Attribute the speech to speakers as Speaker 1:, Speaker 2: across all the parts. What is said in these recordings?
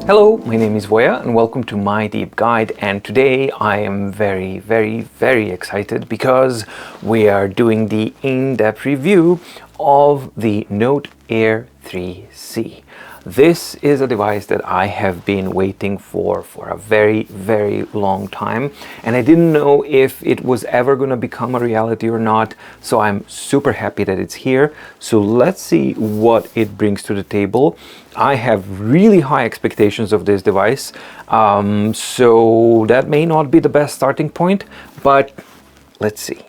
Speaker 1: Hello, my name is Voya and welcome to My Deep Guide, and today I am very excited because we are doing the in-depth review of the Note Air 3C. This is a device that I have been waiting for a very long time, and I didn't know if it was ever going to become a reality or not, so I'm super happy that it's here. So let's see what it brings to the table. I have really high expectations of this device, so that may not be the best starting point, but let's see.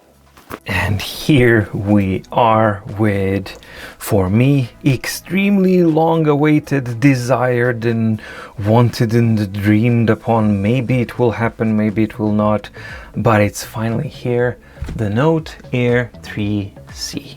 Speaker 1: And here we are with, for me, extremely long-awaited, desired and wanted and dreamed upon. Maybe it will happen, maybe it will not, but it's finally here, the Note Air 3C.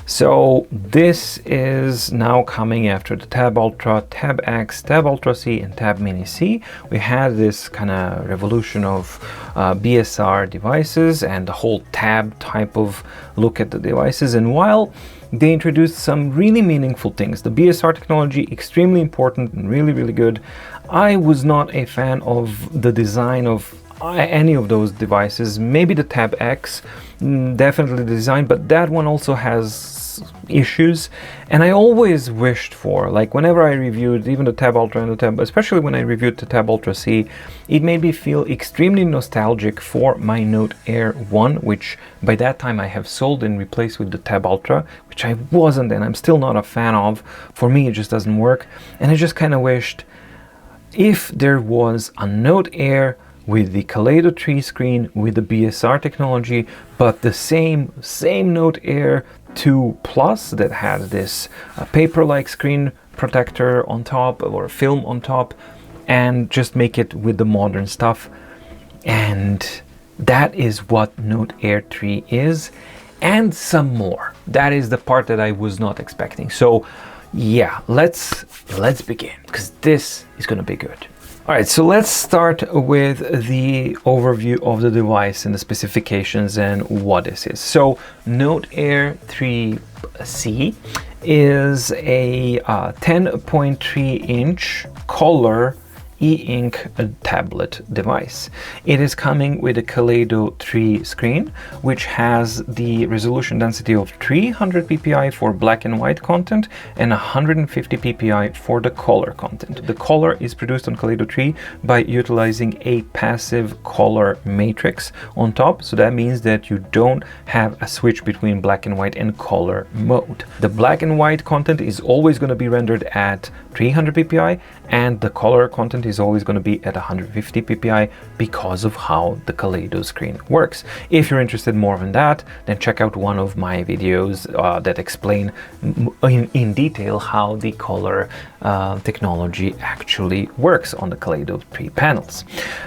Speaker 1: So this is now coming after the Tab Ultra, Tab X, Tab Ultra C and Tab Mini C. We had this kind of revolution of BSR devices and the whole tab type of look at the devices, and while they introduced some really meaningful things, the BSR technology extremely important and really good, I was not a fan of the design of any of those devices. Maybe the Tab X, definitely the design, but that one also has issues, and I always wished for, like whenever I reviewed even the Tab Ultra and the Tab, especially when I reviewed the Tab Ultra C, it made me feel extremely nostalgic for my Note Air 1, which by that time I have sold and replaced with the Tab Ultra, which I wasn't and I'm still not a fan of. For me it just doesn't work, and I just kind of wished if there was a Note Air with the Kaleido 3 screen with the BSR technology, but the same Note Air 2 Plus that had this Paperlike screen protector on top or film on top, and just make it with the modern stuff. And that is what Note Air 3 is, and some more. That is the part that I was not expecting. So yeah, let's begin, because this is gonna be good. All right, so let's start with the overview of the device and the specifications and what this is. So Note Air 3C is a 10.3 inch color e-ink tablet device. It is coming with a Kaleido 3 screen, which has the resolution density of 300 ppi for black and white content and 150 ppi for the color content. The color is produced on Kaleido 3 by utilizing a passive color matrix on top, so that means that you don't have a switch between black and white and color mode. The black and white content is always going to be rendered at 300 ppi, and the color content is always going to be at 150 ppi because of how the Kaleido screen works. If you're interested more in that, then check out one of my videos that explain in detail how the color technology actually works on the Kaleido 3 panels.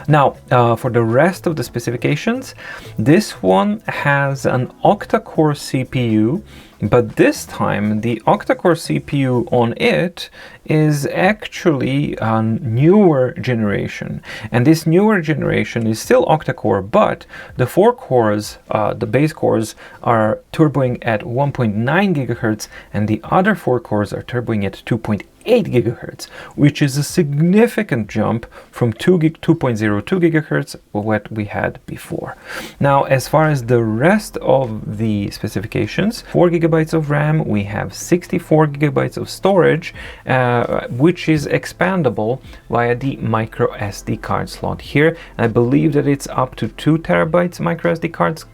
Speaker 1: Now, for the rest of the specifications, this one has an octa-core CPU, but this time the octa-core CPU on it is actually a newer generation, and this newer generation is still octa-core, but the 4 cores, the base cores, are turboing at 1.9 gigahertz, and the other 4 cores are turboing at 2.8 gigahertz, which is a significant jump from 2.02 gigahertz, what we had before. Now, as far as the rest of the specifications, 4 gigabytes of RAM, we have 64 gigabytes of storage, which is expandable via the micro SD card slot here. I believe that it's up to 2 terabytes micro SD cards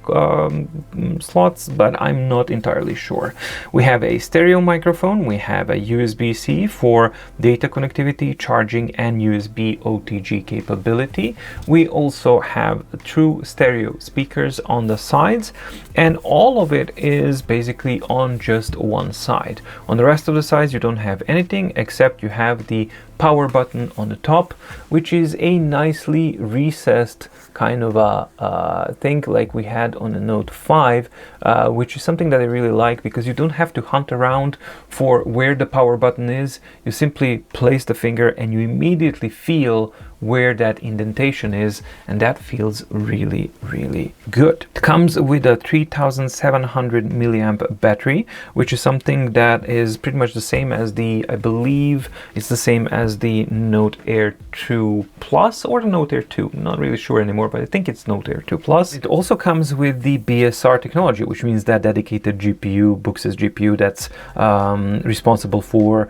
Speaker 1: slots, but I'm not entirely sure. We have a stereo microphone, we have a USB-C for data connectivity, charging and USB OTG capability. We also have true stereo speakers on the sides, and all of it is basically on just one side. On the rest of the sides you don't have anything, except you have the power button on the top, which is a nicely recessed kind of a thing like we had on the Note 5, which is something that I really like, because you don't have to hunt around for where the power button is. You simply place the finger and you immediately feel where that indentation is, and that feels really, really good. It comes with a 3700 milliamp battery, which is something that is pretty much the same as I believe it's the same as the Note Air 2 Plus or the Note Air 2. I'm not really sure anymore, but I think it's Note Air 2 Plus. It also comes with the BSR technology, which means that dedicated GPU, Boox's GPU, that's responsible for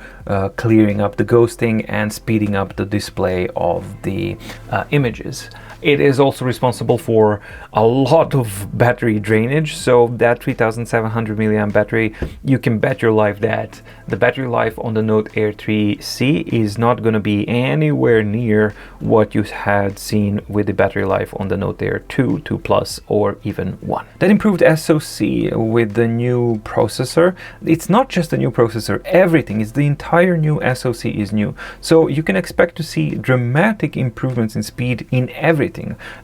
Speaker 1: clearing up the ghosting and speeding up the display of the images. It is also responsible for a lot of battery drainage, so that 3700 milliamp battery, you can bet your life that the battery life on the Note Air 3C is not going to be anywhere near what you had seen with the battery life on the Note Air 2, 2 Plus, or even 1. That improved SoC with the new processor. It's not just a new processor, everything is the entire new SoC is new. So you can expect to see dramatic improvements in speed in everything.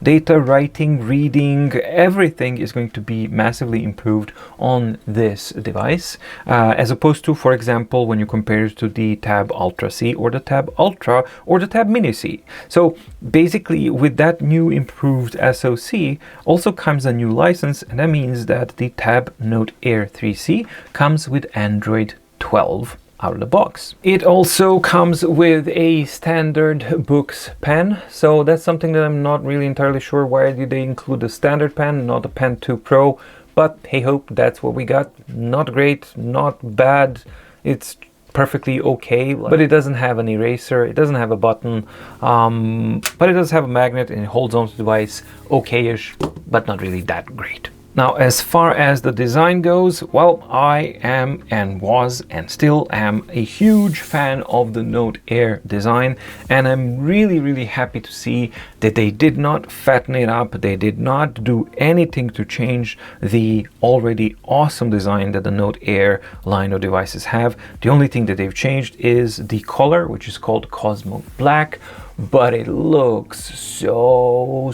Speaker 1: Data writing, reading, everything is going to be massively improved on this device, as opposed to, for example, when you compare it to the Tab Ultra C or the Tab Ultra or the Tab Mini C. So basically, with that new improved SoC also comes a new license, and that means that the Tab Note Air 3C comes with Android 12 out of the box. It also comes with a standard Boox pen, so that's something that I'm not really entirely sure why did they include the standard pen, not the Pen 2 Pro, but hey ho, that's what we got. Not great, not bad, it's perfectly okay, but it doesn't have an eraser, it doesn't have a button, but it does have a magnet and it holds onto the device okay-ish, but not really that great. Now, as far as the design goes, well, I am and was and still am a huge fan of the Note Air design, and I'm really, really happy to see that they did not fatten it up, they did not do anything to change the already awesome design that the Note Air line of devices have. The only thing that they've changed is the color, which is called Cosmo Black, but it looks so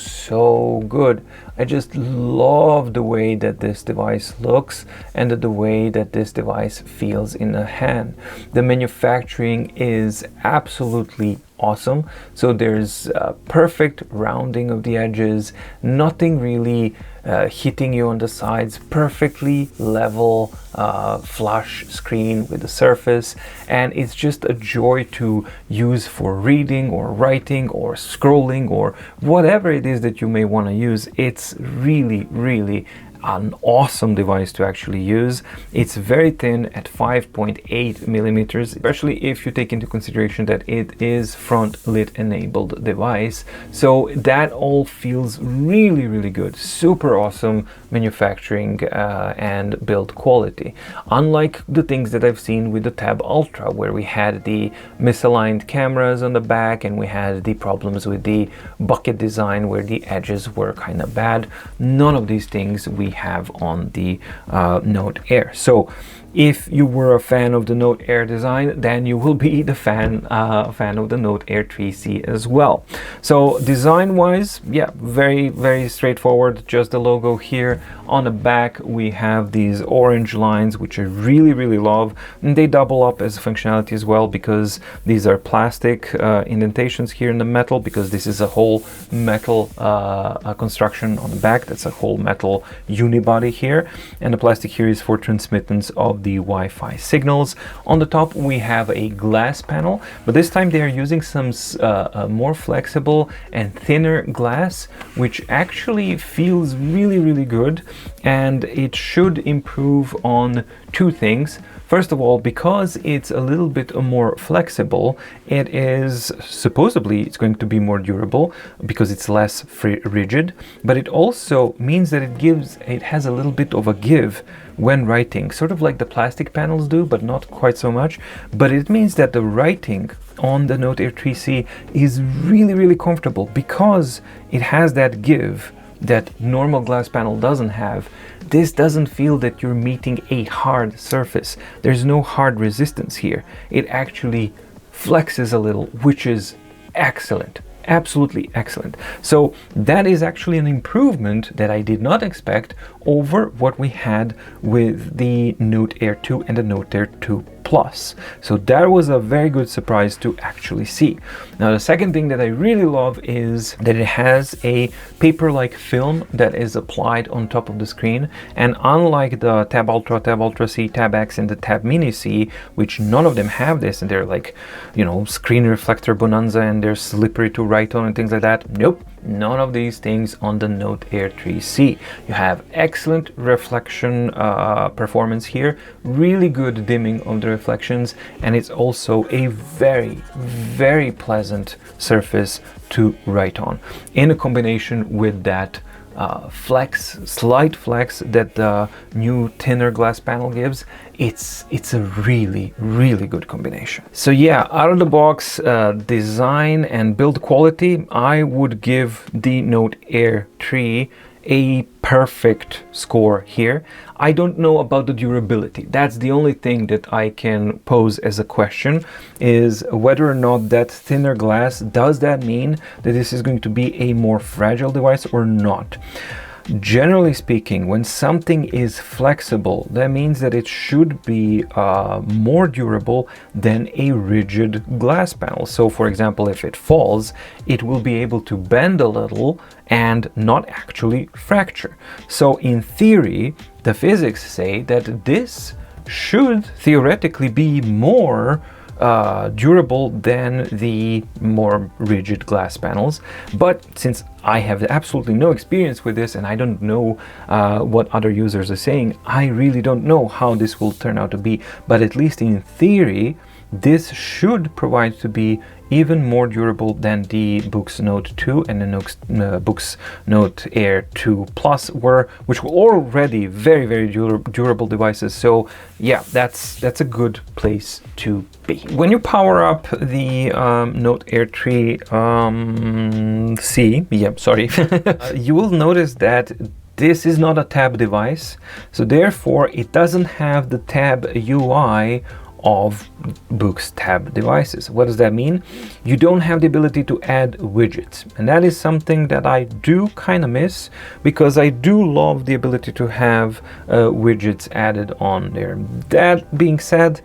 Speaker 1: good. I just love the way that this device looks and the way that this device feels in the hand. The manufacturing is absolutely awesome. So there's perfect rounding of the edges, nothing really hitting you on the sides, perfectly level flush screen with the surface, and it's just a joy to use for reading or writing or scrolling or whatever it is that you may want to use. It's really, really an awesome device to actually use. It's very thin at 5.8 millimeters, especially if you take into consideration that it is front lit enabled device. So that all feels really, really good. Super awesome manufacturing and build quality. Unlike the things that I've seen with the Tab Ultra, where we had the misaligned cameras on the back and we had the problems with the bucket design where the edges were kind of bad. None of these things we have on the Note Air. So if you were a fan of the Note Air design, then you will be the fan of the Note Air 3C as well. So design wise, yeah, very, very straightforward. Just the logo here. On the back we have these orange lines, which I really, really love, and they double up as functionality as well, because these are plastic indentations here in the metal, because this is a whole metal construction on the back. That's a whole metal unibody here, and the plastic here is for transmittance of the Wi-Fi signals. On the top we have a glass panel, but this time they are using some more flexible and thinner glass, which actually feels really, really good, and it should improve on two things. First of all, because it's a little bit more flexible, it is supposedly it's going to be more durable because it's less rigid, but it also means that it has a little bit of a give when writing, sort of like the plastic panels do, but not quite so much. But it means that the writing on the Note Air 3C is really, really comfortable because it has that give that normal glass panel doesn't have. This doesn't feel that you're meeting a hard surface. There's no hard resistance here. It actually flexes a little, which is excellent. Absolutely excellent. So that is actually an improvement that I did not expect over what we had with the Note Air 2 and the Note Air 2 Plus. So that was a very good surprise to actually see. Now the second thing that I really love is that it has a paper-like film that is applied on top of the screen, and unlike the Tab Ultra, Tab Ultra C, Tab X and the Tab Mini C, which none of them have this, and they're like, you know, screen reflector bonanza and they're slippery to write on and things like that. Nope, none of these things on the Note Air 3C. You have excellent reflection performance here, really good dimming of the reflections, and it's also a very, very pleasant surface to write on, in a combination with that slight flex that the new thinner glass panel gives. It's a really, really good combination. So yeah, out of the box design and build quality, I would give the Note Air 3 a perfect score here. I don't know about the durability. That's the only thing that I can pose as a question, is whether or not that thinner glass, does that mean that this is going to be a more fragile device or not? Generally speaking, when something is flexible, that means that it should be more durable than a rigid glass panel. So for example, if it falls, it will be able to bend a little and not actually fracture. So in theory, the physics say that this should theoretically be more durable than the more rigid glass panels. But since I have absolutely no experience with this and I don't know what other users are saying, I really don't know how this will turn out to be. But at least in theory, this should provide to be even more durable than the Boox Note 2 and the Boox Note Air 2 Plus were, which were already very, very durable devices. So yeah, that's a good place to be. When you power up the Note Air 3 C, you will notice that this is not a tab device, so therefore it doesn't have the tab UI of Boox tab devices. What does that mean? You don't have the ability to add widgets, and that is something that I do kind of miss, because I do love the ability to have widgets added on there. That being said,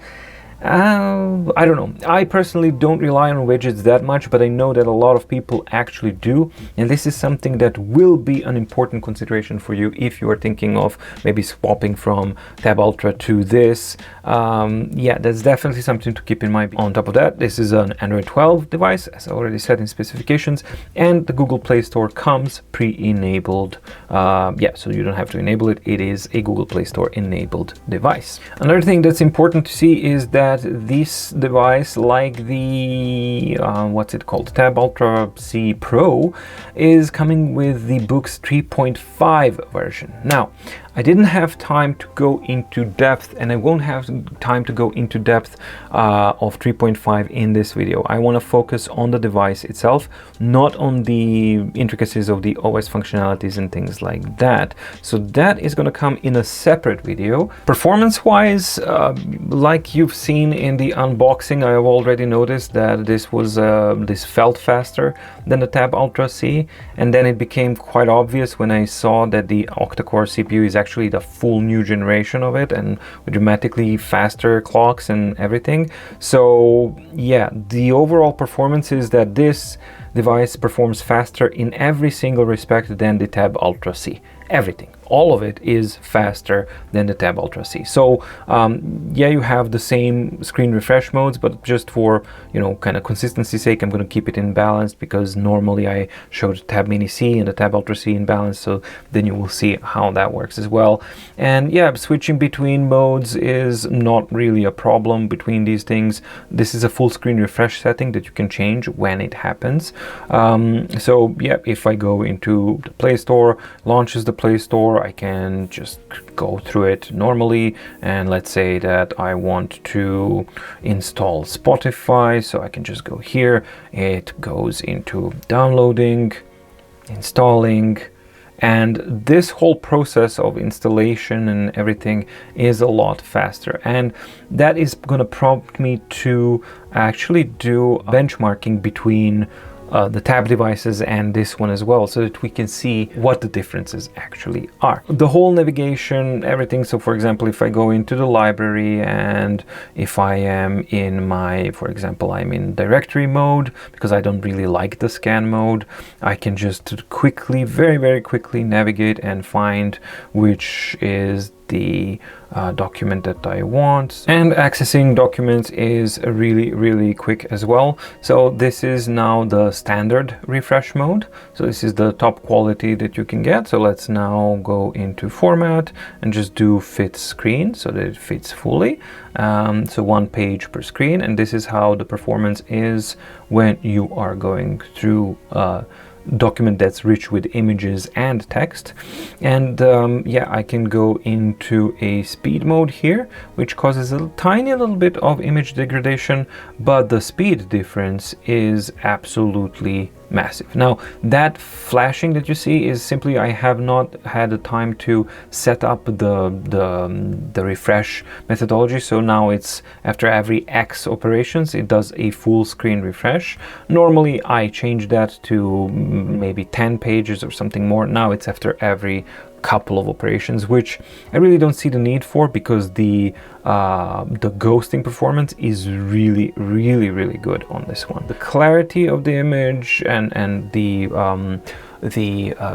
Speaker 1: I don't know. I personally don't rely on widgets that much, but I know that a lot of people actually do, and this is something that will be an important consideration for you if you are thinking of maybe swapping from Tab Ultra to this. Yeah, that's definitely something to keep in mind. On top of that, this is an Android 12 device, as I already said in specifications, and the Google Play Store comes pre-enabled. Yeah, so you don't have to enable it. It is a Google Play Store enabled device. Another thing that's important to see is that this device, like the what's it called, Tab Ultra C Pro, is coming with the Boox 3.5 version. Now, I didn't have time to go into depth, and I won't have time to go into depth of 3.5 in this video. I want to focus on the device itself, not on the intricacies of the OS functionalities and things like that. So that is going to come in a separate video. Performance-wise, like you've seen in the unboxing, I have already noticed that this felt faster than the Tab Ultra C, and then it became quite obvious when I saw that the octa-core CPU is actually the full new generation of it, and with dramatically faster clocks and everything. So yeah, the overall performance is that this device performs faster in every single respect than the Tab Ultra C. Everything, all of it is faster than the Tab Ultra C. So yeah, you have the same screen refresh modes, but just for, you know, kind of consistency's sake, I'm going to keep it in balance, because normally I showed Tab Mini C and the Tab Ultra C in balance, so then you will see how that works as well. And yeah, switching between modes is not really a problem between these things. This is a full screen refresh setting that you can change when it happens. So yeah, if I go into the Play Store, launches the Play Store, I can just go through it normally, and let's say that I want to install Spotify, so I can just go here. It goes into downloading, installing, and this whole process of installation and everything is a lot faster, and that is going to prompt me to actually do benchmarking between the tab devices and this one as well, so that we can see what the differences actually are. The whole navigation, everything. So for example, if I go into the library and if I am in my, for example, I'm in directory mode because I don't really like the scan mode, I can just quickly, very quickly navigate and find which is the document that I want. And accessing documents is really quick as well. So this is now the standard refresh mode. So this is the top quality that you can get. So let's now go into format and just do fit screen so that it fits fully. So 1 page per screen, and this is how the performance is when you are going through document that's rich with images and text. And yeah, I can go into a speed mode here, which causes a tiny little bit of image degradation, but the speed difference is absolutely massive. Now that flashing that you see is simply I have not had the time to set up the refresh methodology. So now it's after every X operations it does a full screen refresh. Normally I change that to maybe 10 pages or something more. Now it's after every couple of operations, which I really don't see the need for, because the ghosting performance is really good on this one. The clarity of the image and the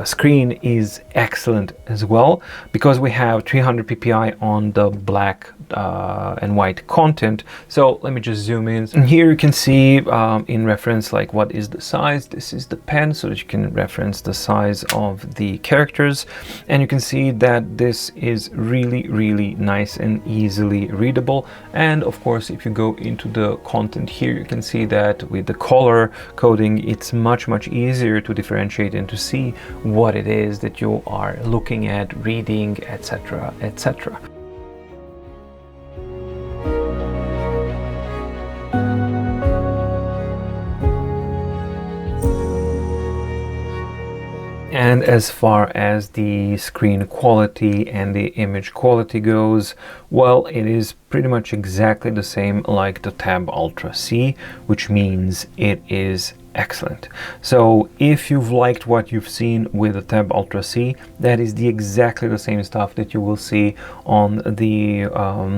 Speaker 1: screen is excellent as well, because we have 300 ppi on the black and white content. So let me just zoom in, and here you can see in reference like what is the size. This is the pen, so that you can reference the size of the characters, and you can see that this is really nice and easily readable. And of course, if you go into the content here, you can see that with the color coding it's much easier to differentiate and to see what it is that you are looking at, reading, etc. And as far as the screen quality and the image quality goes, well, it is pretty much exactly the same like the Tab Ultra C, which means it is excellent. So if you've liked what you've seen with the Tab Ultra C, that is exactly the same stuff that you will see on the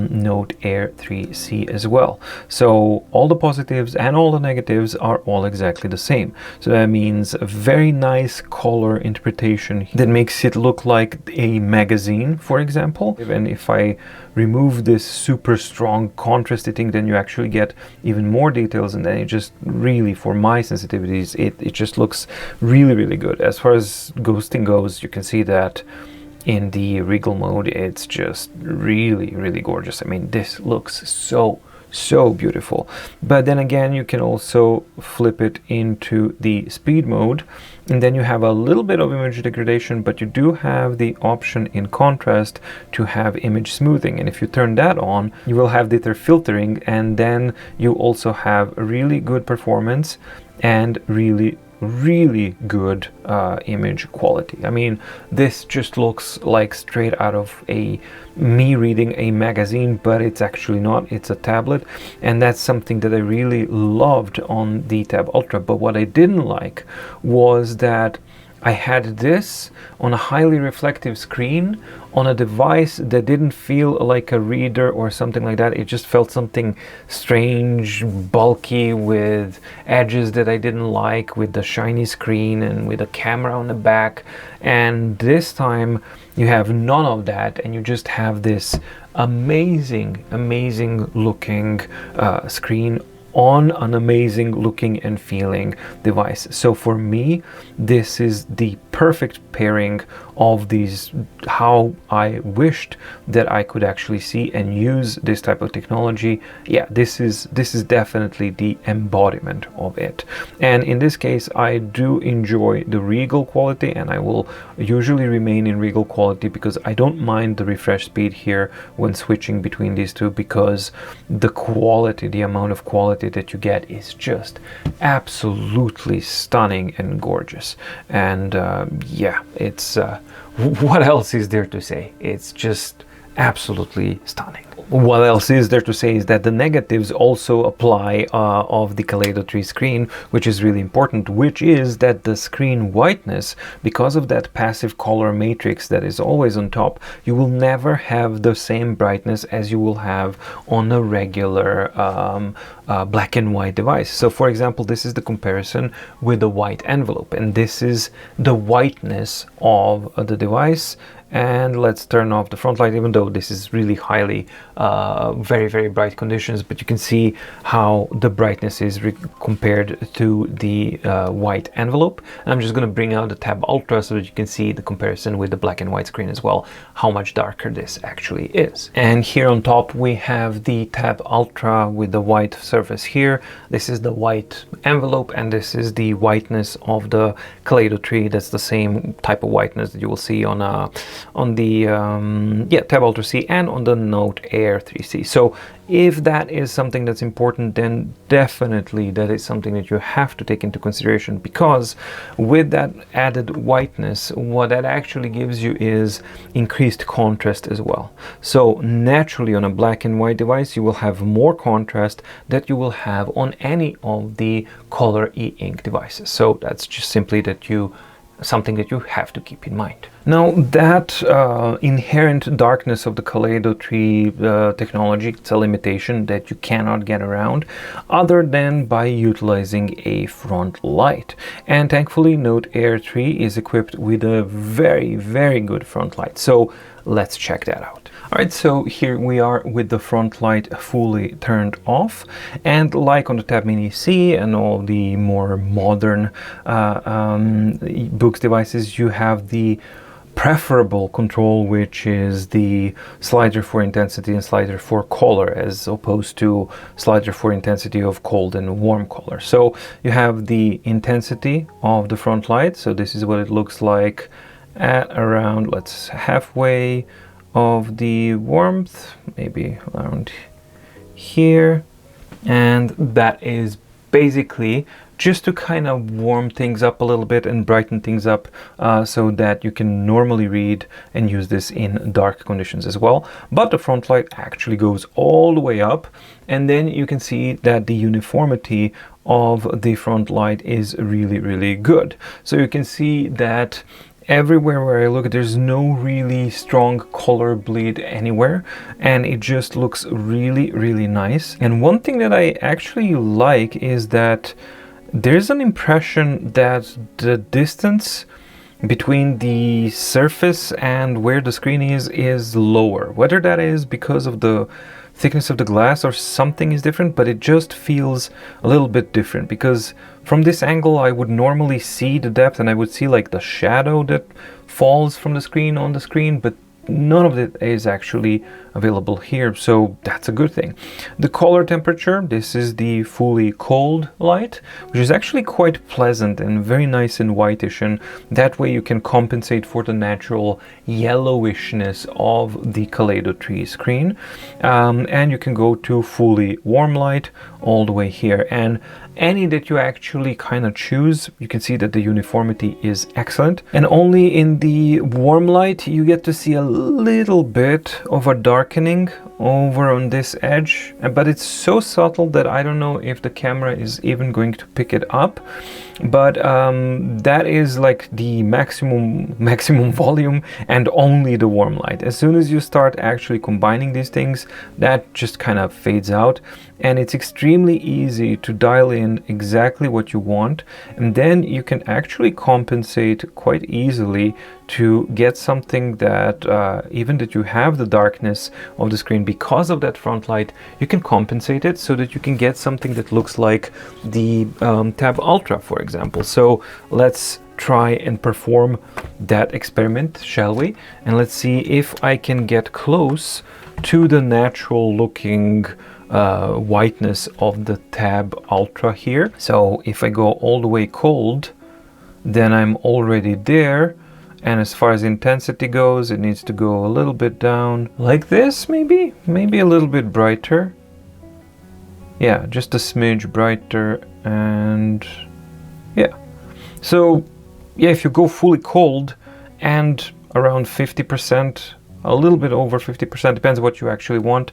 Speaker 1: Note Air 3C as well. So all the positives and all the negatives are all exactly the same. So that means a very nice color interpretation that makes it look like a magazine, for example. And if I remove this super strong contrasty thing, then you actually get even more details, and then it just really, for my sensitivities, it just looks really good. As far as ghosting goes, you can see that in the Regal mode it's just really gorgeous. I mean, this looks so beautiful. But then again, you can also flip it into the speed mode, and then you have a little bit of image degradation, but you do have the option in contrast to have image smoothing, and if you turn that on, you will have data filtering, and then you also have really good performance and really good image quality. I mean, this just looks like straight out of me reading a magazine, but it's actually not. It's a tablet, and that's something that I really loved on the Tab Ultra. But what I didn't like was that I had this on a highly reflective screen on a device that didn't feel like a reader or something like that. It just felt something strange, bulky, with edges that I didn't like, with the shiny screen and with a camera on the back. And this time you have none of that, and you just have this amazing looking screen on an amazing looking and feeling device. So for me, this is the perfect pairing of these, how I wished that I could actually see and use this type of technology. Yeah, this is definitely the embodiment of it. And in this case, I do enjoy the Regal quality, and I will usually remain in Regal quality because I don't mind the refresh speed here when switching between these two, because the quality, the amount of quality that you get is just absolutely stunning and gorgeous. And yeah, it's what else is there to say? It's just absolutely stunning. What else is there to say is that the negatives also apply of the Kaleido 3 screen, which is really important, which is that the screen whiteness, because of that passive color matrix that is always on top, you will never have the same brightness as you will have on a regular black and white device. So for example, this is the comparison with the white envelope, and this is the whiteness of the device. And let's turn off the front light, even though this is really highly very, very bright conditions, but you can see how the brightness is compared to the white envelope. And I'm just going to bring out the Tab Ultra so that you can see the comparison with the black and white screen as well, how much darker this actually is. And here on top we have the Tab Ultra with the white surface here. This is the white envelope, and this is the whiteness of the Kaleido 3. That's the same type of whiteness that you will see on the Tab Ultra C and on the Note Air 3C. So if that is something that's important, then definitely that is something that you have to take into consideration, because with that added whiteness, what that actually gives you is increased contrast as well. So naturally on a black and white device you will have more contrast that you will have on any of the color e-ink devices. So that's just simply something that you have to keep in mind. Now that inherent darkness of the Kaleido 3 technology, it's a limitation that you cannot get around other than by utilizing a front light. And thankfully Note Air 3 is equipped with a very, very good front light. So let's check that out. Alright, so here we are with the front light fully turned off, and like on the Tab Mini C and all the more modern Boox devices, you have the preferable control, which is the slider for intensity and slider for color, as opposed to slider for intensity of cold and warm color. So you have the intensity of the front light, so this is what it looks like at around, let's halfway of the warmth, maybe around here, and that is basically just to kind of warm things up a little bit and brighten things up so that you can normally read and use this in dark conditions as well. But the front light actually goes all the way up, and then you can see that the uniformity of the front light is really, really good. So you can see that everywhere where I look, there's no really strong color bleed anywhere, and it just looks really, really nice. And one thing that I actually like is that there's an impression that the distance between the surface and where the screen is lower. Whether that is because of the thickness of the glass or something is different, but it just feels a little bit different, because from this angle I would normally see the depth and I would see like the shadow that falls from the screen on the screen, but none of it is actually available here, so that's a good thing. The color temperature, this is the fully cold light, which is actually quite pleasant and very nice and whitish, and that way you can compensate for the natural yellowishness of the Kaleido 3 screen. And you can go to fully warm light all the way here, and any that you actually kind of choose, you can see that the uniformity is excellent. And only in the warm light you get to see a little bit of a darkening over on this edge, but it's so subtle that I don't know if the camera is even going to pick it up. But that is like the maximum volume, and only the warm light. As soon as you start actually combining these things, that just kind of fades out, and it's extremely easy to dial in exactly what you want, and then you can actually compensate quite easily to get something that even that you have the darkness of the screen because of that front light, you can compensate it so that you can get something that looks like the Tab Ultra, for example. So let's try and perform that experiment, shall we? And let's see if I can get close to the natural looking whiteness of the Tab Ultra here. So if I go all the way cold, then I'm already there. And as far as intensity goes, it needs to go a little bit down like this, maybe a little bit brighter. Yeah, just a smidge brighter, and yeah. So yeah, if you go fully cold and around 50% a little bit over 50%, depends what you actually want.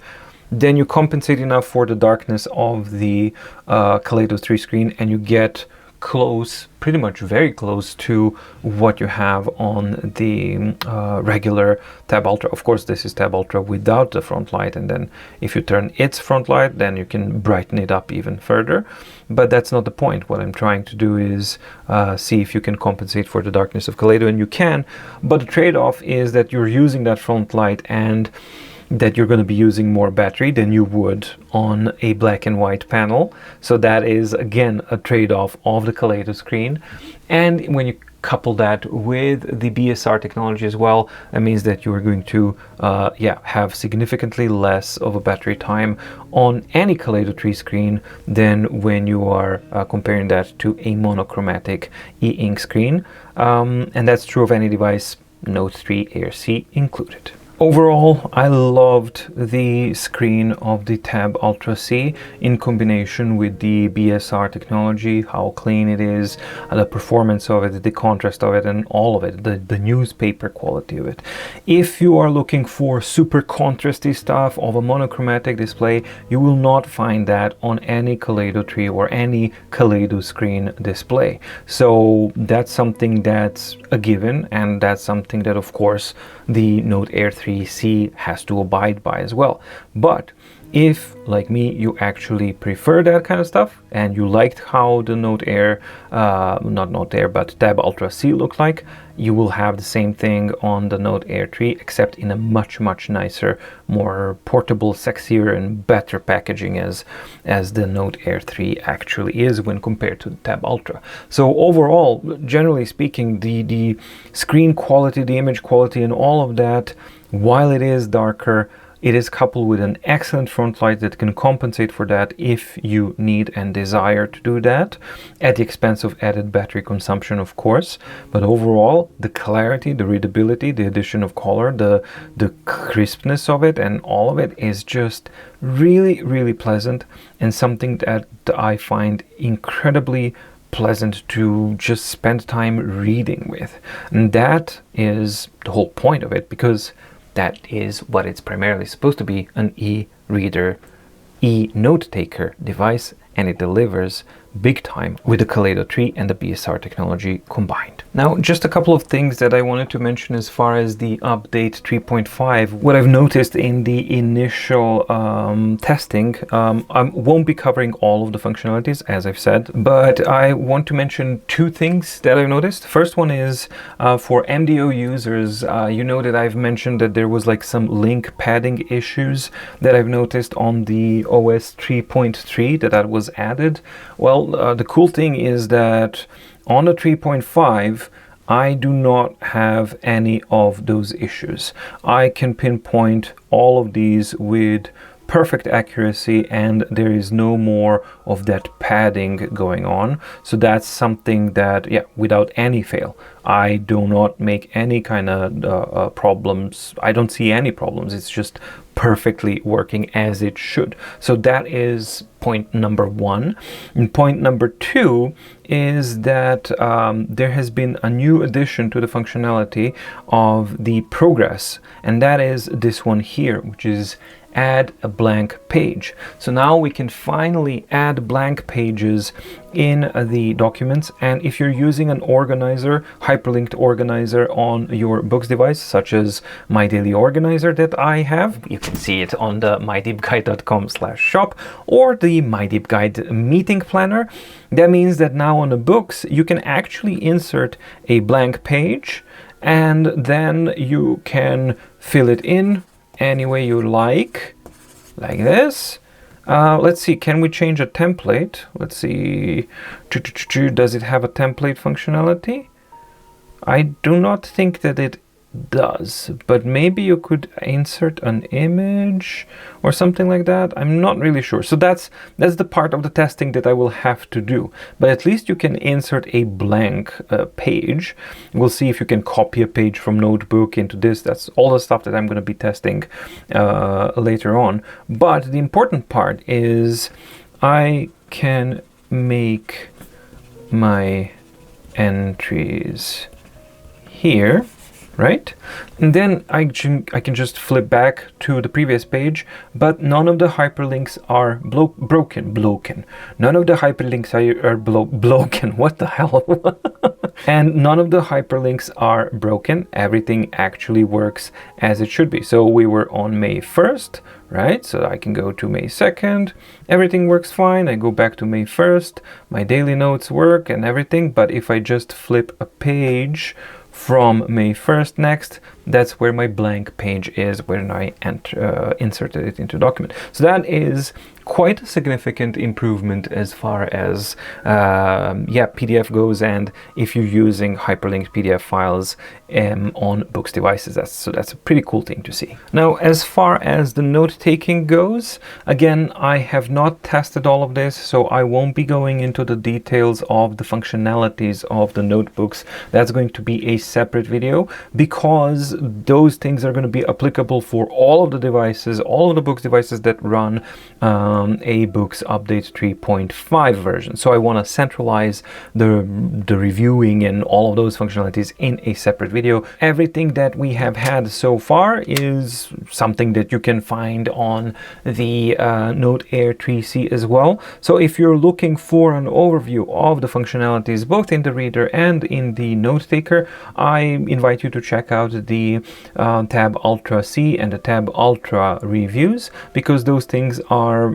Speaker 1: Then you compensate enough for the darkness of the Kaleido 3 screen, and you get close, pretty much very close to what you have on the regular Tab Ultra. Of course, this is Tab Ultra without the front light, and then if you turn its front light, then you can brighten it up even further. But that's not the point. What I'm trying to do is see if you can compensate for the darkness of Kaleido, and you can, but the trade-off is that you're using that front light and that you're going to be using more battery than you would on a black and white panel. So that is again a trade-off of the Kaleido screen. And when you couple that with the BSR technology as well, that means that you are going to have significantly less of a battery time on any Kaleido 3 screen than when you are comparing that to a monochromatic e-ink screen. And that's true of any device, Note 3 Air C included. Overall, I loved the screen of the Tab Ultra C in combination with the BSR technology, how clean it is, the performance of it, the contrast of it, and all of it, the newspaper quality of it. If you are looking for super contrasty stuff of a monochromatic display, you will not find that on any Kaleido 3 or any Kaleido screen display. So that's something that's a given, and that's something that, of course, the Note Air 3C has to abide by as well. But if, like me, you actually prefer that kind of stuff and you liked how the Note Air, not Note Air, but Tab Ultra C looked like, you will have the same thing on the Note Air 3, except in a much, much nicer, more portable, sexier, and better packaging as the Note Air 3 actually is when compared to the Tab Ultra. So overall, generally speaking, the screen quality, the image quality, and all of that, while it is darker, it is coupled with an excellent front light that can compensate for that if you need and desire to do that, at the expense of added battery consumption, of course. But overall, the clarity, the readability, the addition of color, the crispness of it, and all of it is just really, really pleasant, and something that I find incredibly pleasant to just spend time reading with. And that is the whole point of it, because that is what it's primarily supposed to be, an e-reader, e-note taker device, and it delivers big time with the Kaleido 3 and the BSR technology combined. Now, just a couple of things that I wanted to mention as far as the update 3.5. What I've noticed in the initial testing, I won't be covering all of the functionalities, as I've said, but I want to mention two things that I've noticed. First one is for MDO users, you know that I've mentioned that there was like some link padding issues that I've noticed on the OS 3.3 that was added. Well, the cool thing is that on the 3.5, I do not have any of those issues. I can pinpoint all of these with perfect accuracy, and there is no more of that padding going on. So that's something that, without any fail, I do not make any kind of problems. I don't see any problems. It's just perfectly working as it should. So that is point number one. And point number two is that there has been a new addition to the functionality of the progress, and that is this one here, which is add a blank page. So now we can finally add blank pages in the documents, and if you're using an organizer, hyperlinked organizer on your Boox device, such as my daily organizer that I have, you can see it on the mydeepguide.com/shop or the mydeepguide meeting planner. That means that now on the Boox you can actually insert a blank page, and then you can fill it in any way you like this. Let's see, can we change a template? Let's see, does it have a template functionality? I do not think that it does, but maybe you could insert an image or something like that. I'm not really sure. So that's the part of the testing that I will have to do, but at least you can insert a blank page. We'll see if you can copy a page from Notebook into this. That's all the stuff that I'm going to be testing later on. But the important part is I can make my entries here, right? And then I can just flip back to the previous page, but none of the hyperlinks are broken. None of the hyperlinks are broken. What the hell? And none of the hyperlinks are broken. Everything actually works as it should be. So we were on May 1st, right? So I can go to May 2nd. Everything works fine. I go back to May 1st. My daily notes work and everything. But if I just flip a page from May 1st next, that's where my blank page is when I inserted it into document. So that is quite a significant improvement as far as PDF goes, and if you're using hyperlinked PDF files on Boox devices, that's a pretty cool thing to see. Now, as far as the note taking goes, again, I have not tested all of this, so I won't be going into the details of the functionalities of the notebooks. That's going to be a separate video, because those things are going to be applicable for all of the devices, all of the Boox devices that run a Boox Update 3.5 version. So I want to centralize the reviewing and all of those functionalities in a separate video. Everything that we have had so far is something that you can find on the Note Air 3C as well. So if you're looking for an overview of the functionalities both in the reader and in the note taker, I invite you to check out the Tab Ultra C and the Tab Ultra reviews, because those things are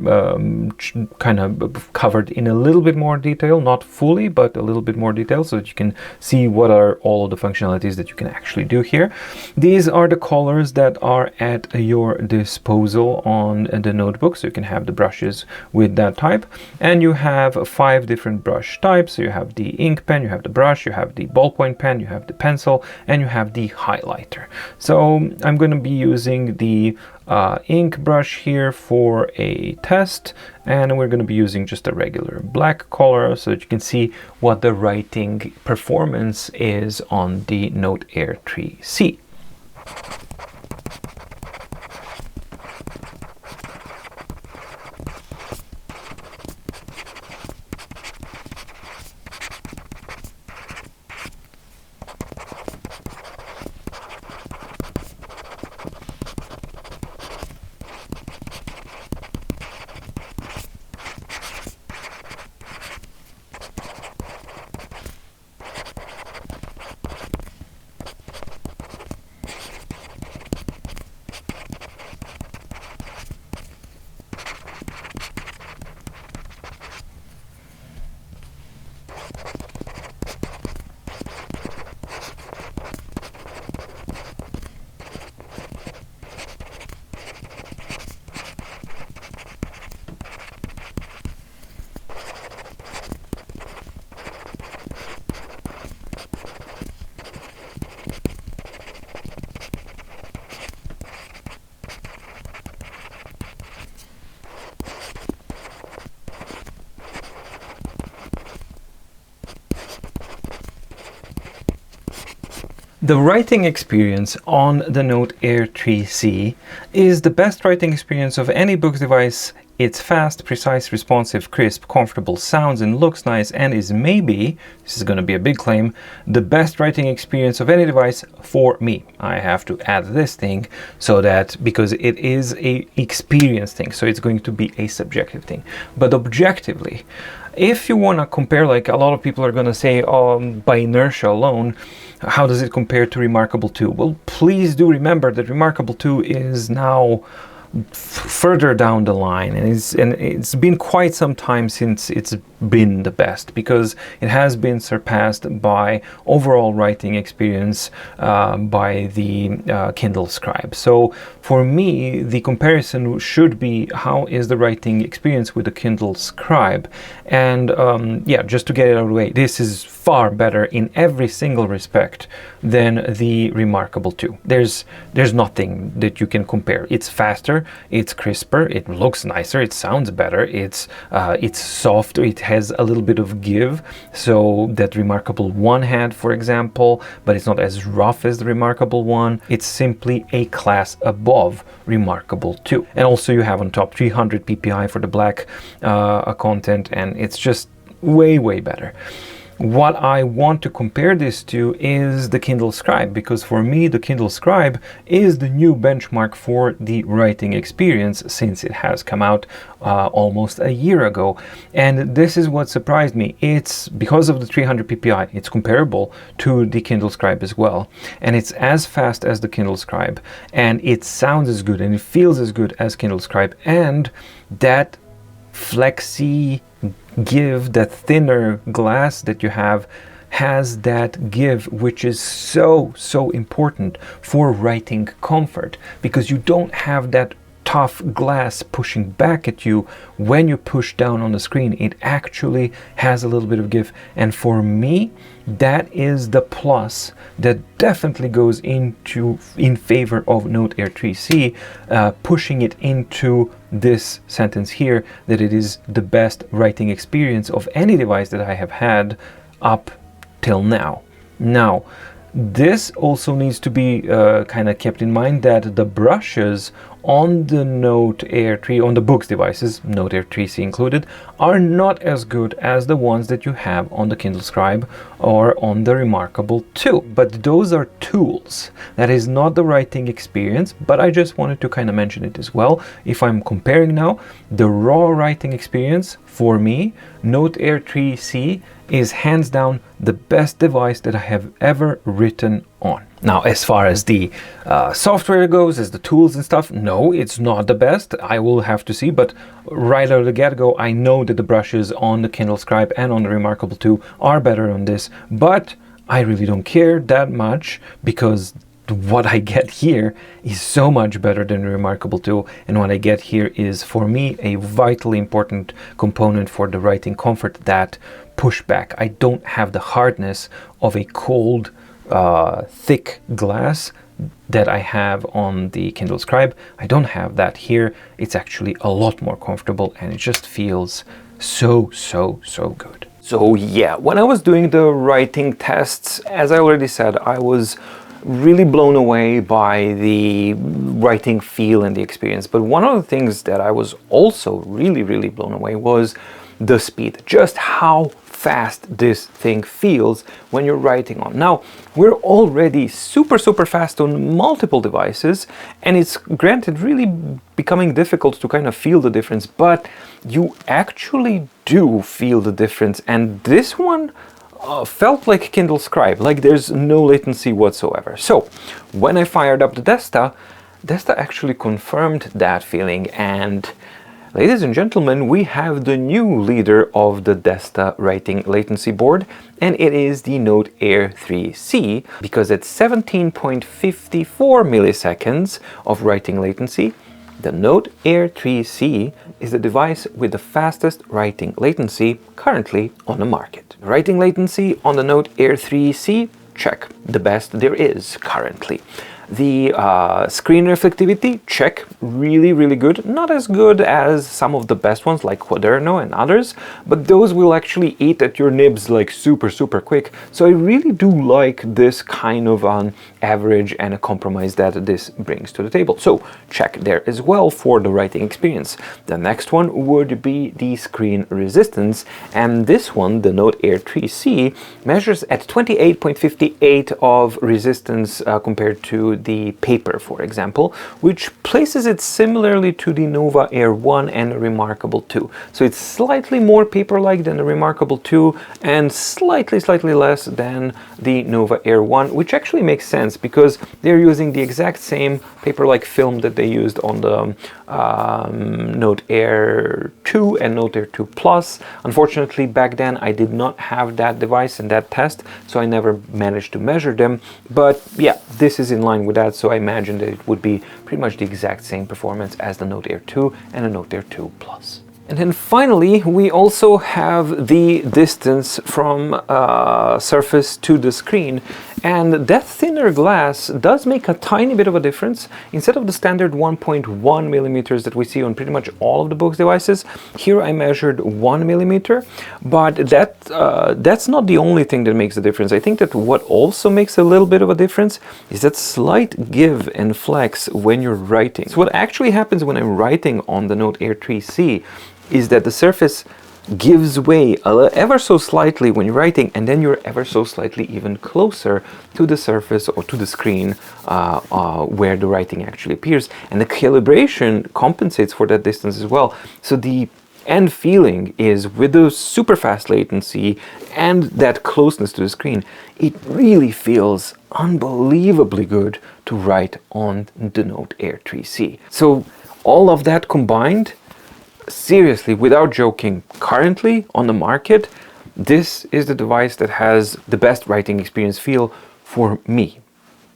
Speaker 1: kind of covered in a little bit more detail, not fully, but a little bit more detail, so that you can see what are all of the functionalities that you can actually do here. These are the colors that are at your disposal on the notebook, so you can have the brushes with that type, and you have 5 different brush types. So you have the ink pen, you have the brush, you have the ballpoint pen, you have the pencil, and you have the highlighter. So I'm going to be using the ink brush here for a test, and we're going to be using just a regular black color so that you can see what the writing performance is on the Note Air 3C. The writing experience on the Note Air 3C is the best writing experience of any Boox device. It's fast, precise, responsive, crisp, comfortable, sounds and looks nice, and is maybe, this is going to be a big claim, the best writing experience of any device for me. I have to add this thing so that, because it is a experience thing, so it's going to be a subjective thing. But objectively, if you want to compare, like a lot of people are going to say, by inertia alone, how does it compare to Remarkable 2? Well, please do remember that Remarkable 2 is now further down the line, and it's been quite some time since it's been the best, because it has been surpassed by overall writing experience by the Kindle Scribe. So for me, the comparison should be, how is the writing experience with the Kindle Scribe? And yeah, just to get it out of the way, this is far better in every single respect than the Remarkable 2. There's nothing that you can compare. It's faster, it's crisper, it looks nicer, it sounds better, it's softer, it has a little bit of give, so that Remarkable 1 had, for example, but it's not as rough as the Remarkable 1. It's simply a class above Remarkable 2. And also you have on top 300 ppi for the black content, and it's just way better. what I want to compare this to is the Kindle Scribe, because for me the Kindle Scribe is the new benchmark for the writing experience since it has come out almost a year ago. And this is what surprised me. It's because of the 300 ppi, it's comparable to the Kindle Scribe as well, and it's as fast as the Kindle Scribe, and it sounds as good and it feels as good as Kindle Scribe, and that flexy give, that thinner glass that you have, has that give, which is so important for writing comfort, because you don't have that tough glass pushing back at you when you push down on the screen. It actually has a little bit of give, and for me that is the plus that definitely goes in favor of Note Air 3C, pushing it into this sentence here, that it is the best writing experience of any device that I have had up till now. Now, this also needs to be kind of kept in mind, that the brushes on the Note Air 3, on the Boox devices, Note Air 3C included, are not as good as the ones that you have on the Kindle Scribe or on the Remarkable 2. But those are tools. That is not the writing experience, but I just wanted to kind of mention it as well. If I'm comparing now, the raw writing experience, for me, Note Air 3C is hands down the best device that I have ever written on. Now, as far as the software goes, as the tools and stuff, no, it's not the best. I will have to see, but right out of the get-go, I know that the brushes on the Kindle Scribe and on the Remarkable 2 are better on this, but I really don't care that much, because what I get here is so much better than the Remarkable 2, and what I get here is, for me, a vitally important component for the writing comfort, that pushback. I don't have the hardness of a cold, thick glass that I have on the Kindle Scribe. I don't have that here. It's actually a lot more comfortable, and it just feels so good. So yeah, when I was doing the writing tests, as I already said, I was really blown away by the writing feel and the experience. But one of the things that I was also really blown away was the speed, just how fast this thing feels when you're writing on. Now, we're already super fast on multiple devices, and it's granted really becoming difficult to kind of feel the difference, but you actually do feel the difference. And this one felt like Kindle Scribe, like there's no latency whatsoever. So when I fired up the D.E.S.T.A actually confirmed that feeling, and ladies and gentlemen, we have the new leader of the D.E.S.T.A writing latency board, and it is the Note Air 3C, because at 17.54 milliseconds of writing latency, the Note Air 3C is the device with the fastest writing latency currently on the market. Writing latency on the Note Air 3C, check, the best there is currently. The screen reflectivity, check, really good. Not as good as some of the best ones like Quaderno and others, but those will actually eat at your nibs like super quick. So I really do like this kind of average and a compromise that this brings to the table. So check there as well for the writing experience. The next one would be the screen resistance, and this one, the Note Air 3C, measures at 28.58 of resistance compared to the Paper, for example, which places it similarly to the Nova Air 1 and the Remarkable 2. So it's slightly more paper-like than the Remarkable 2 and slightly less than the Nova Air 1, which actually makes sense because they're using the exact same paper-like film that they used on the Note Air 2 and Note Air 2 Plus. Unfortunately, back then I did not have that device and that test, so I never managed to measure them. But yeah, this is in line with that, so I imagine that it would be pretty much the exact same performance as the Note Air 2 and the Note Air 2 Plus. And then finally, we also have the distance from surface to the screen, and that thinner glass does make a tiny bit of a difference. Instead of the standard 1.1 millimeters that we see on pretty much all of the Boox devices, here I measured 1 millimeter, but that's not the only thing that makes a difference. I think that what also makes a little bit of a difference is that slight give and flex when you're writing. So what actually happens when I'm writing on the Note Air 3C is that the surface gives way ever so slightly when you're writing, and then you're ever so slightly even closer to the surface or to the screen where the writing actually appears. And the calibration compensates for that distance as well. So the end feeling is, with the super fast latency and that closeness to the screen, it really feels unbelievably good to write on the Note Air 3C. So all of that combined, seriously, without joking, currently on the market, this is the device that has the best writing experience feel for me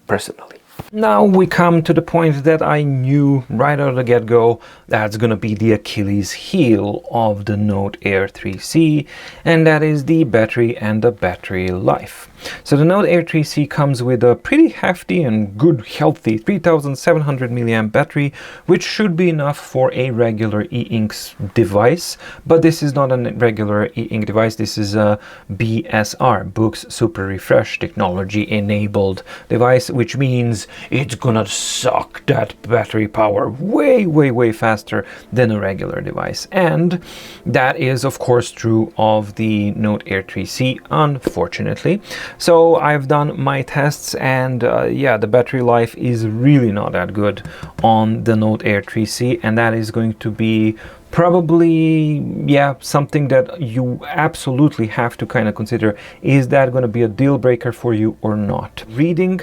Speaker 1: personally. Now we come to the point that I knew right out of the get-go that's gonna be the Achilles heel of the Note Air 3C, and that is the battery and the battery life. So the Note Air 3C comes with a pretty hefty and good healthy 3700 mAh battery, which should be enough for a regular e-ink device, but this is not a regular e-ink device. This is a BSR, Boox Super Refresh technology enabled device, which means it's gonna suck that battery power way faster than a regular device. And that is of course true of the Note Air 3C, unfortunately. So I've done my tests, and yeah, the battery life is really not that good on the Note Air 3C, and that is going to be probably, yeah, something that you absolutely have to kind of consider. Is that going to be a deal breaker for you or not? Reading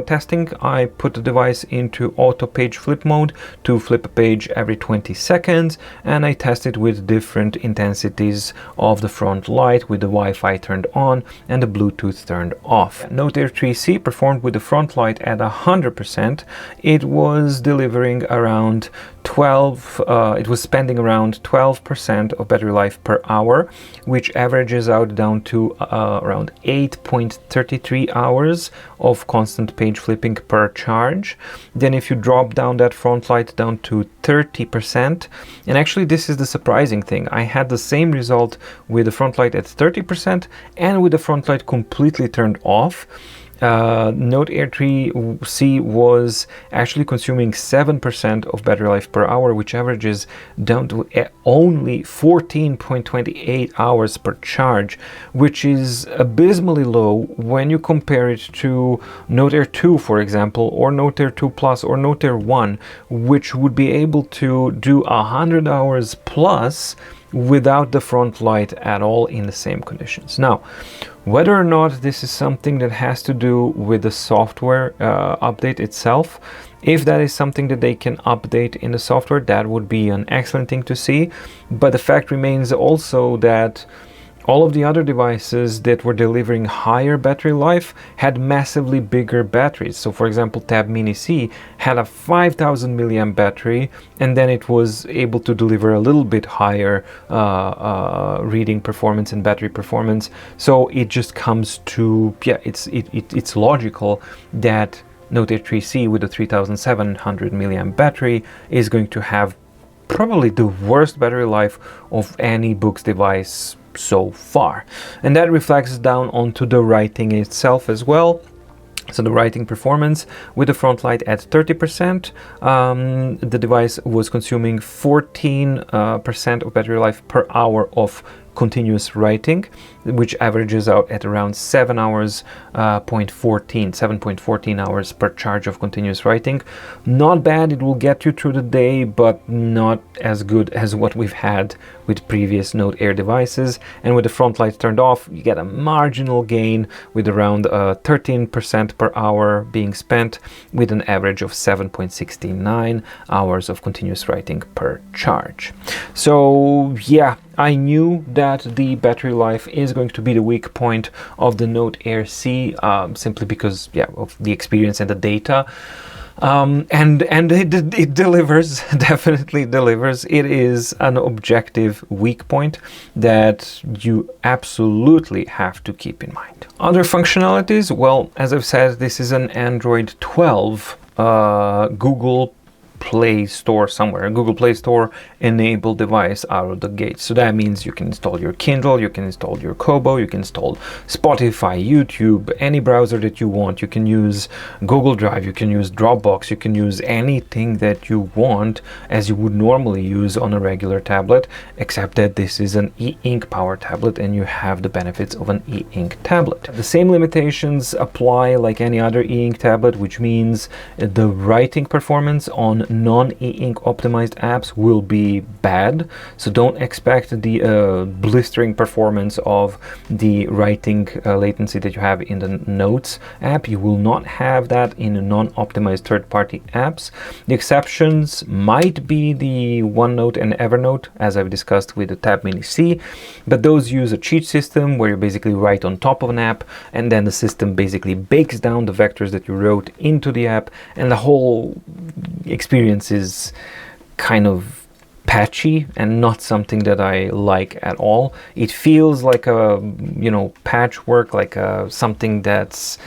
Speaker 1: testing, I put the device into auto page flip mode to flip a page every 20 seconds, and I tested with different intensities of the front light, with the Wi-Fi turned on and the Bluetooth turned off. Note Air 3C performed with the front light at 100%. It was delivering around 12, it was spending around 12% of battery life per hour, which averages out down to around 8.33 hours of constant page flipping per charge. Then if you drop down that front light down to 30%, and actually this is the surprising thing, I had the same result with the front light at 30% and with the front light completely turned off. Note Air 3C was actually consuming 7% of battery life per hour, which averages down to only 14.28 hours per charge, which is abysmally low when you compare it to Note Air 2, for example, or Note Air 2 Plus or Note Air 1, which would be able to do 100 hours plus without the front light at all in the same conditions. Now, whether or not this is something that has to do with the software update itself, if that is something that they can update in the software, that would be an excellent thing to see. But the fact remains also that all of the other devices that were delivering higher battery life had massively bigger batteries. So for example, Tab Mini C had a 5000 mAh battery, and then it was able to deliver a little bit higher reading performance and battery performance. So it just comes to, yeah, it's logical that Note Air 3C with a 3700 mAh battery is going to have probably the worst battery life of any Boox device so far, and that reflects down onto the writing itself as well. So the writing performance with the front light at 30%, the device was consuming 14% of battery life per hour of continuous writing, which averages out at around 7.14 hours per charge of continuous writing. Not bad, it will get you through the day, but not as good as what we've had with previous Note Air devices. And with the front light turned off, you get a marginal gain with around 13% per hour being spent, with an average of 7.69 hours of continuous writing per charge. So yeah, I knew that the battery life is going to be the weak point of the Note Air C, simply because, yeah, of the experience and the data. And it delivers, definitely delivers. It is an objective weak point that you absolutely have to keep in mind. Other functionalities, well, as I've said, this is an Android 12 Google Play Store somewhere, a Google Play Store enabled device out of the gate. So that means you can install your Kindle, you can install your Kobo, you can install Spotify, YouTube, any browser that you want. You can use Google Drive, you can use Dropbox, you can use anything that you want as you would normally use on a regular tablet, except that this is an e-ink powered tablet and you have the benefits of an e-ink tablet. The same limitations apply like any other e-ink tablet, which means the writing performance on non-e-ink optimized apps will be bad. So don't expect the blistering performance of the writing latency that you have in the Notes app. You will not have that in non-optimized third-party apps. The exceptions might be the OneNote and Evernote, as I've discussed with the Tab Mini C, but those use a cheat system where you basically write on top of an app and then the system basically bakes down the vectors that you wrote into the app, and the whole experience is kind of patchy and not something that I like at all. It feels like a, you know, patchwork, like something that's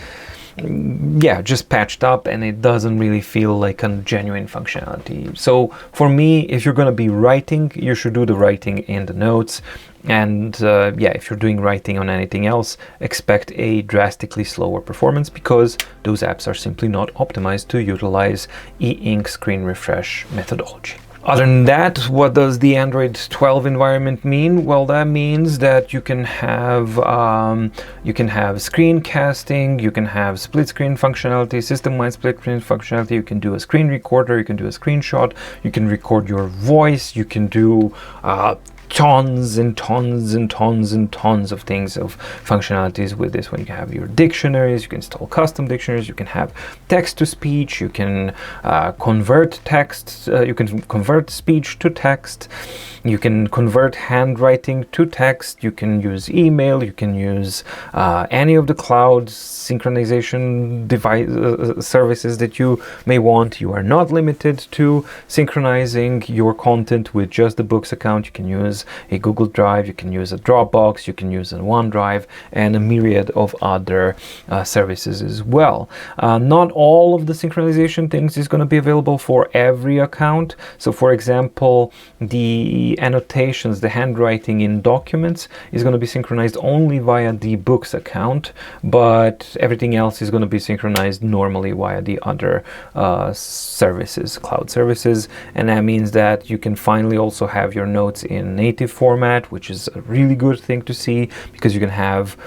Speaker 1: just patched up, and it doesn't really feel like a genuine functionality. So for me, if you're going to be writing, you should do the writing in the Notes. And if you're doing writing on anything else, expect a drastically slower performance because those apps are simply not optimized to utilize e-ink screen refresh methodology. Other than that, what does the Android 12 environment mean? Well, that means that you can have screencasting, you can have split screen functionality, system-wide split screen functionality, you can do a screen recorder, you can do a screenshot, you can record your voice, you can do tons and tons and tons and tons of things, of functionalities with this. When you have your dictionaries, you can install custom dictionaries, you can have text to speech, you can convert text, you can convert speech to text, you can convert handwriting to text, you can use email, you can use any of the cloud synchronization device services that you may want. You are not limited to synchronizing your content with just the Boox account. You can use a Google Drive, you can use a Dropbox, you can use a OneDrive, and a myriad of other services as well. Not all of the synchronization things is going to be available for every account. So for example, the annotations, the handwriting in documents is going to be synchronized only via the Boox account, but everything else is going to be synchronized normally via the other services, cloud services. And that means that you can finally also have your notes in native format, which is a really good thing to see, because you can have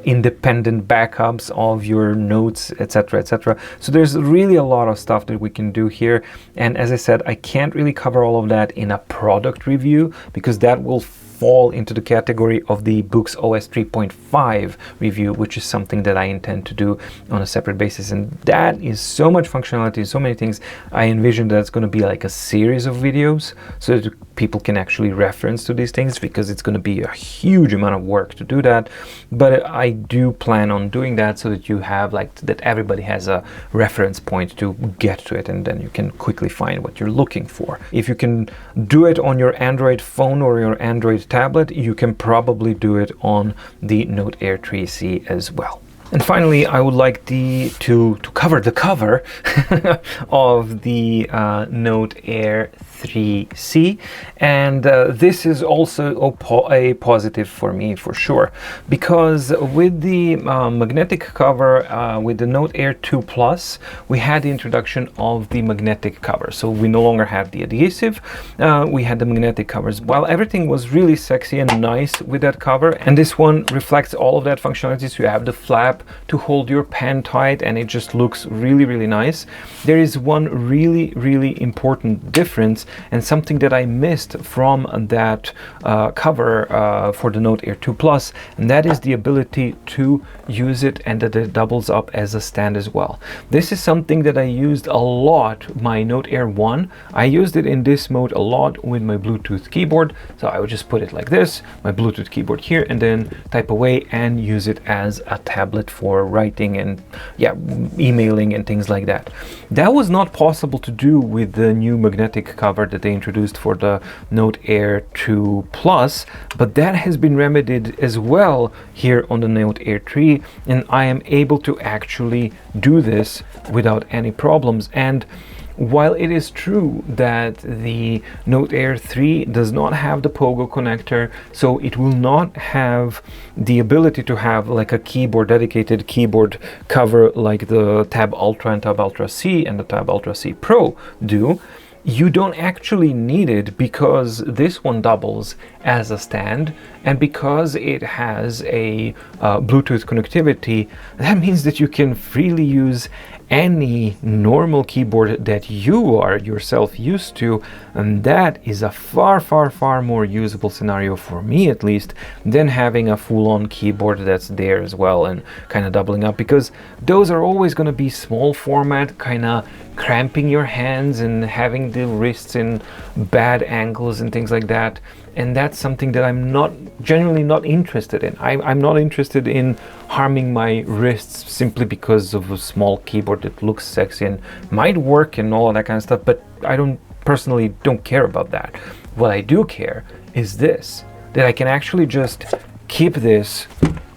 Speaker 1: independent backups of your notes, etc., etc. So there's really a lot of stuff that we can do here, and as I said, I can't really cover all of that in a product review because that will fall into the category of the Boox OS 3.5 review, which is something that I intend to do on a separate basis. And that is so much functionality, so many things. I envision that it's going to be like a series of videos so that people can actually reference to these things, because it's going to be a huge amount of work to do that. But I do plan on doing that so that you have that everybody has a reference point to get to it, and then you can quickly find what you're looking for. If you can do it on your Android phone or your Android tablet, you can probably do it on the Note Air 3C as well. And finally, I would like to cover the cover of the Note Air 3C, and this is also a positive for me for sure, because with the magnetic cover with the Note Air 2 Plus, we had the introduction of the magnetic cover. So we no longer have the adhesive, we had the magnetic covers. While everything was really sexy and nice with that cover, and this one reflects all of that functionality, so you have the flap to hold your pen tight and it just looks really, really nice. There is one really, really important difference, and something that I missed from that cover for the Note Air 2 Plus, and that is the ability to use it and that it doubles up as a stand as well. This is something that I used a lot, my Note Air 1. I used it in this mode a lot with my Bluetooth keyboard, so I would just put it like this, my Bluetooth keyboard here, and then type away and use it as a tablet for writing and emailing and things like that. That was not possible to do with the new magnetic cover that they introduced for the Note Air 2 Plus, but that has been remedied as well here on the Note Air 3, and I am able to actually do this without any problems. And while it is true that the Note Air 3 does not have the Pogo connector, so it will not have the ability to have like a keyboard, dedicated keyboard cover like the Tab Ultra and Tab Ultra C and the Tab Ultra C Pro do, you don't actually need it because this one doubles as a stand, and because it has a Bluetooth connectivity, that means that you can freely use any normal keyboard that you are yourself used to, and that is a far more usable scenario for me at least than having a full-on keyboard that's there as well and kind of doubling up, because those are always going to be small format, kind of cramping your hands and having the wrists in bad angles and things like that. And that's something that I'm generally not interested in. I'm not interested in harming my wrists simply because of a small keyboard that looks sexy and might work and all of that kind of stuff, but I personally don't care about that. What I do care is this, that I can actually just keep this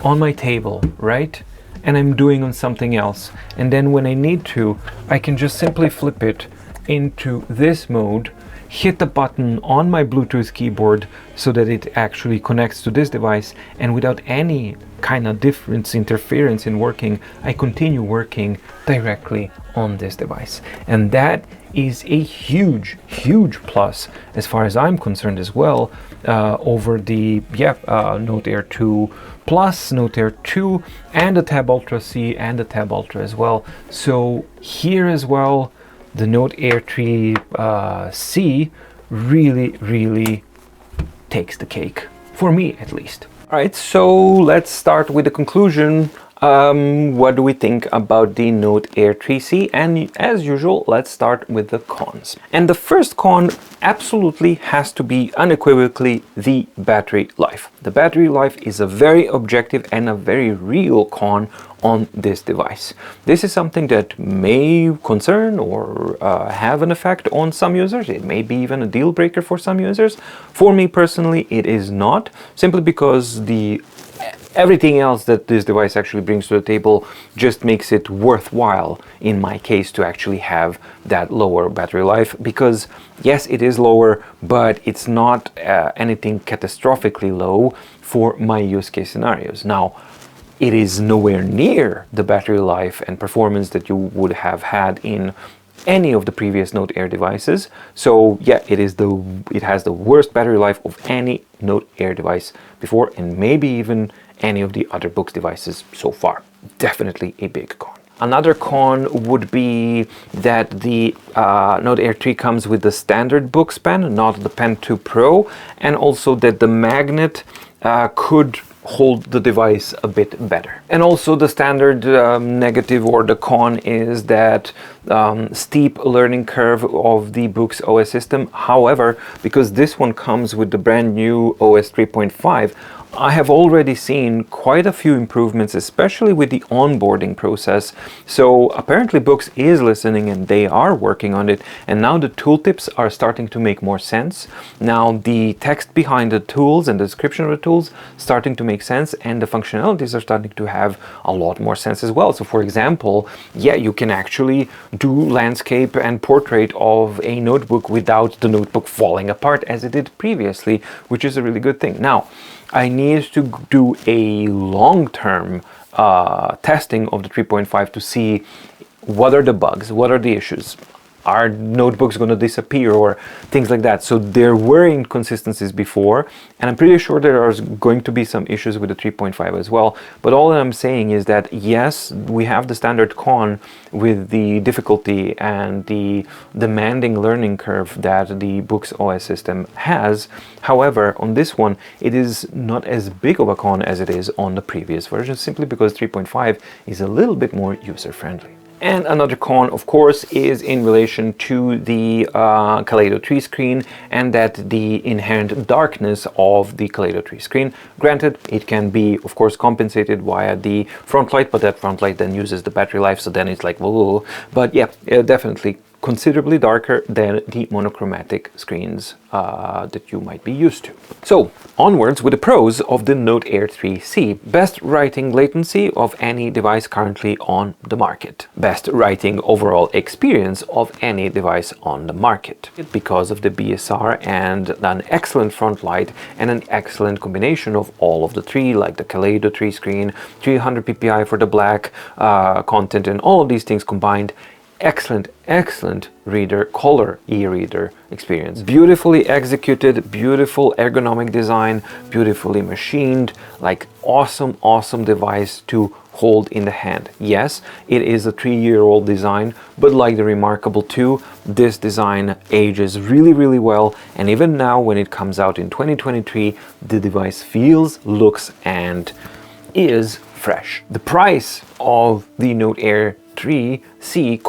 Speaker 1: on my table, right? And I'm doing on something else. And then when I need to, I can just simply flip it into this mode, hit the button on my Bluetooth keyboard so that it actually connects to this device, and without any kind of interference in working, I continue working directly on this device. And that is a huge plus as far as I'm concerned as well, over the Note Air 2 Plus, Note Air 2, and the Tab Ultra C and the Tab Ultra as well. So here as well, the Note Air 3 C really takes the cake, for me at least. Alright, so let's start with the conclusion. What do we think about the Note Air 3C? And as usual, let's start with the cons. And the first con absolutely has to be unequivocally the battery life. The battery life is a very objective and a very real con on this device. This is something that may concern or have an effect on some users. It may be even a deal breaker for some users. For me personally, it is not, simply because everything else that this device actually brings to the table just makes it worthwhile, in my case, to actually have that lower battery life, because yes, it is lower, but it's not anything catastrophically low for my use case scenarios. Now, it is nowhere near the battery life and performance that you would have had in any of the previous Note Air devices. So yeah, it has the worst battery life of any Note Air device before, and maybe even any of the other Boox devices so far. Definitely a big con. Another con would be that the Note Air 3 comes with the standard Boox pen, not the Pen 2 Pro, and also that the magnet could hold the device a bit better. And also the standard negative or the con is that steep learning curve of the Boox OS system. However, because this one comes with the brand new OS 3.5, I have already seen quite a few improvements, especially with the onboarding process. So apparently Boox is listening and they are working on it, and now the tooltips are starting to make more sense. Now the text behind the tools and the description of the tools starting to make sense, and the functionalities are starting to have a lot more sense as well. So for example, yeah, you can actually do landscape and portrait of a notebook without the notebook falling apart as it did previously, which is a really good thing. Now, I need to do a long-term testing of the 3.5 to see what are the bugs, what are the issues. Are notebooks going to disappear or things like that? So there were inconsistencies before, and I'm pretty sure there are going to be some issues with the 3.5 as well. But all that I'm saying is that yes, we have the standard con with the difficulty and the demanding learning curve that the Boox OS system has. However, on this one, it is not as big of a con as it is on the previous version, simply because 3.5 is a little bit more user-friendly. And another con, of course, is in relation to the Kaleido 3 screen, and that the inherent darkness of the Kaleido 3 screen. Granted, it can be, of course, compensated via the front light, but that front light then uses the battery life, so then it's like, whoa. But yeah, definitely considerably darker than the monochromatic screens that you might be used to. So onwards with the pros of the Note Air 3C. Best writing latency of any device currently on the market. Best writing overall experience of any device on the market. Because of the BSR and an excellent front light and an excellent combination of all of the three, like the Kaleido 3 screen, 300 ppi for the black content, and all of these things combined. Excellent reader, color e-reader experience. Beautifully executed, beautiful ergonomic design, beautifully machined, like awesome device to hold in the hand. Yes, it is a 3-year-old design, but like the Remarkable 2, this design ages really well, and even now when it comes out in 2023, the device feels, looks, and is fresh. The price of the Note Air 3C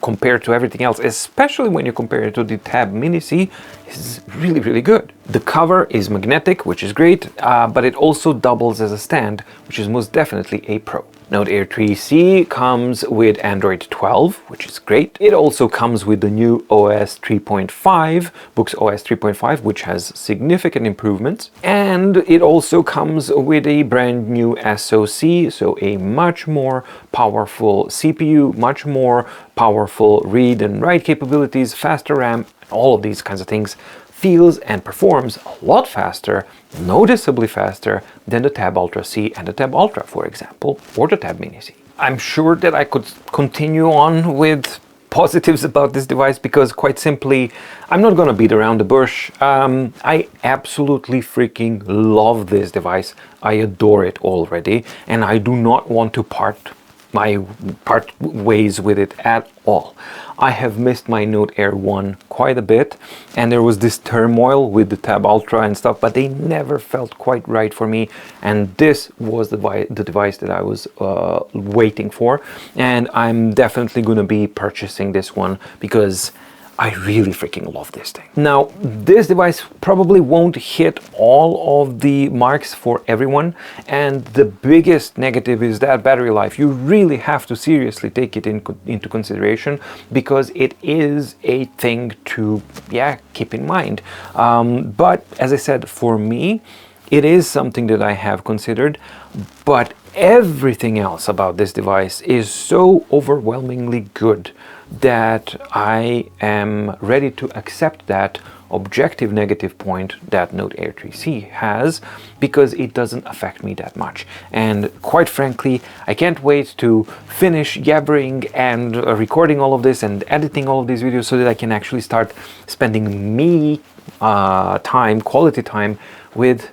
Speaker 1: compared to everything else, especially when you compare it to the Tab Mini C, is really good. The cover is magnetic, which is great, but it also doubles as a stand, which is most definitely a pro. Note Air 3C comes with Android 12, which is great. It also comes with the new OS 3.5, Boox OS 3.5, which has significant improvements. And it also comes with a brand new SoC, so a much more powerful CPU, much more powerful read and write capabilities, faster RAM, all of these kinds of things. Feels and performs a lot faster, noticeably faster than the Tab Ultra C and the Tab Ultra, for example, or the Tab Mini C. I'm sure that I could continue on with positives about this device because, quite simply, I'm not gonna beat around the bush. I absolutely freaking love this device. I adore it already, and I do not want to part ways with it at all. I have missed my Note Air 1 quite a bit, and there was this turmoil with the Tab Ultra and stuff, but they never felt quite right for me, and this was the device that I was waiting for, and I'm definitely gonna be purchasing this one because I really freaking love this thing. Now, this device probably won't hit all of the marks for everyone, and the biggest negative is that battery life. You really have to seriously take it into consideration because it is a thing to, keep in mind. But as I said, for me, it is something that I have considered, but everything else about this device is so overwhelmingly good that I am ready to accept that objective negative point that Note Air 3C has because it doesn't affect me that much. And quite frankly, I can't wait to finish yabbering and recording all of this and editing all of these videos so that I can actually start spending quality time with,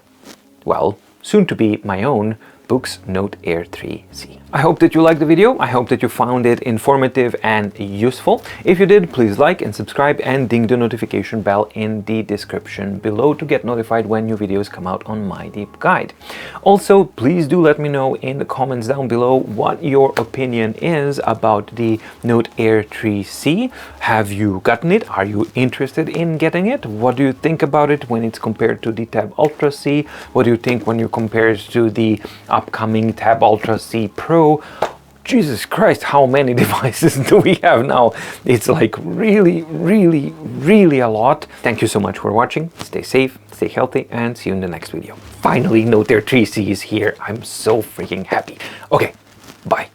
Speaker 1: well, soon to be my own Boox Note Air 3C. I hope that you liked the video. I hope that you found it informative and useful. If you did, please like and subscribe and ding the notification bell in the description below to get notified when new videos come out on My Deep Guide. Also, please do let me know in the comments down below what your opinion is about the Note Air 3C. Have you gotten it? Are you interested in getting it? What do you think about it when it's compared to the Tab Ultra C? What do you think when you compare it to the upcoming Tab Ultra C Pro? Jesus Christ, how many devices do we have now? It's like really a lot. Thank you so much for watching. Stay safe, stay healthy, and see you in the next video. Finally, Note Air 3C is here. I'm so freaking happy. Okay, bye.